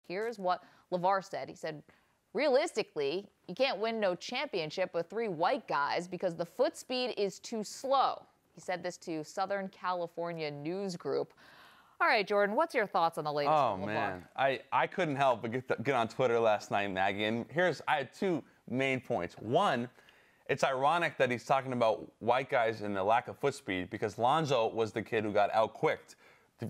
Here's what LaVar said. He said, realistically, you can't win no championship with 3 white guys because the foot speed is too slow. He said this to Southern California News Group. All right, Jordan, what's your thoughts on the latest from LaVar? Oh, man. I couldn't help but get on Twitter last night, Maggie, and I had 2 main points. One, it's ironic that he's talking about white guys and the lack of foot speed because Lonzo was the kid who got out-quicked.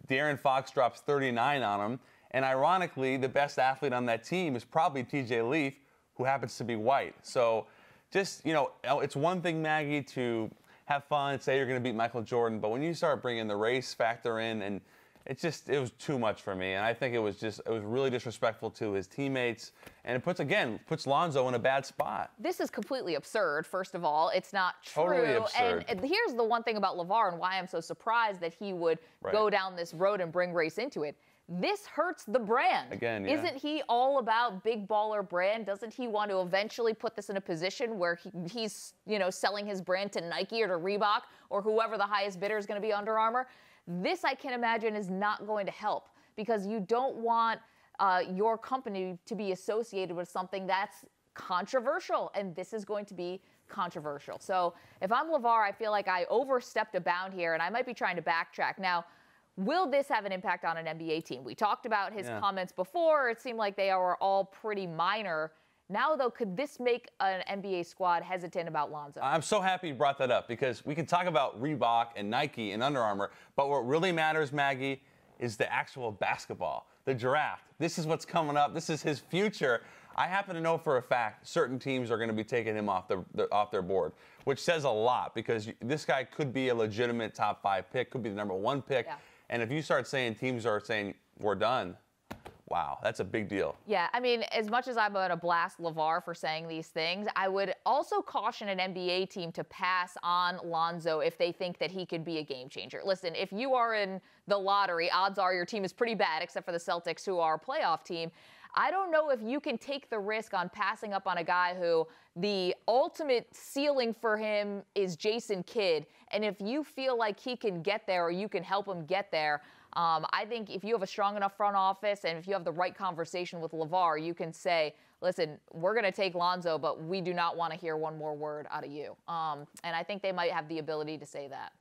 De'Aaron Fox drops 39 on him, and ironically, the best athlete on that team is probably T.J. Leaf, who happens to be white. So just, it's one thing, Maggie, to have fun, say you're going to beat Michael Jordan, but when you start bringing the race factor in, and it was too much for me. And I think it was really disrespectful to his teammates. And it puts Lonzo in a bad spot. This is completely absurd, first of all. It's not true. Totally absurd. And here's the one thing about LaVar and why I'm so surprised that he would go down this road and bring race into it. This hurts the brand. Again, yeah. Isn't he all about big baller brand? Doesn't he want to eventually put this in a position where he's, selling his brand to Nike or to Reebok or whoever the highest bidder is going to be, Under Armour? This, I can imagine, is not going to help because you don't want your company to be associated with something that's controversial, and this is going to be controversial. So if I'm LaVar, I feel like I overstepped a bound here, and I might be trying to backtrack. Now, will this have an impact on an NBA team? We talked about his comments before. It seemed like they were all pretty minor. Now, though, could this make an NBA squad hesitant about Lonzo? I'm so happy you brought that up because we can talk about Reebok and Nike and Under Armour, but what really matters, Maggie, is the actual basketball, the draft. This is what's coming up. This is his future. I happen to know for a fact certain teams are going to be taking him off their board, which says a lot because this guy could be a legitimate top 5 pick, could be the number 1 pick. Yeah. And if you start saying teams are saying, we're done, wow, that's a big deal. Yeah, I mean, as much as I'm going to blast LaVar for saying these things, I would also caution an NBA team to pass on Lonzo if they think that he could be a game changer. Listen, if you are in the lottery, odds are your team is pretty bad, except for the Celtics, who are a playoff team. I don't know if you can take the risk on passing up on a guy who the ultimate ceiling for him is Jason Kidd. And if you feel like he can get there or you can help him get there, I think if you have a strong enough front office and if you have the right conversation with LaVar, you can say, listen, we're going to take Lonzo, but we do not want to hear one more word out of you. And I think they might have the ability to say that.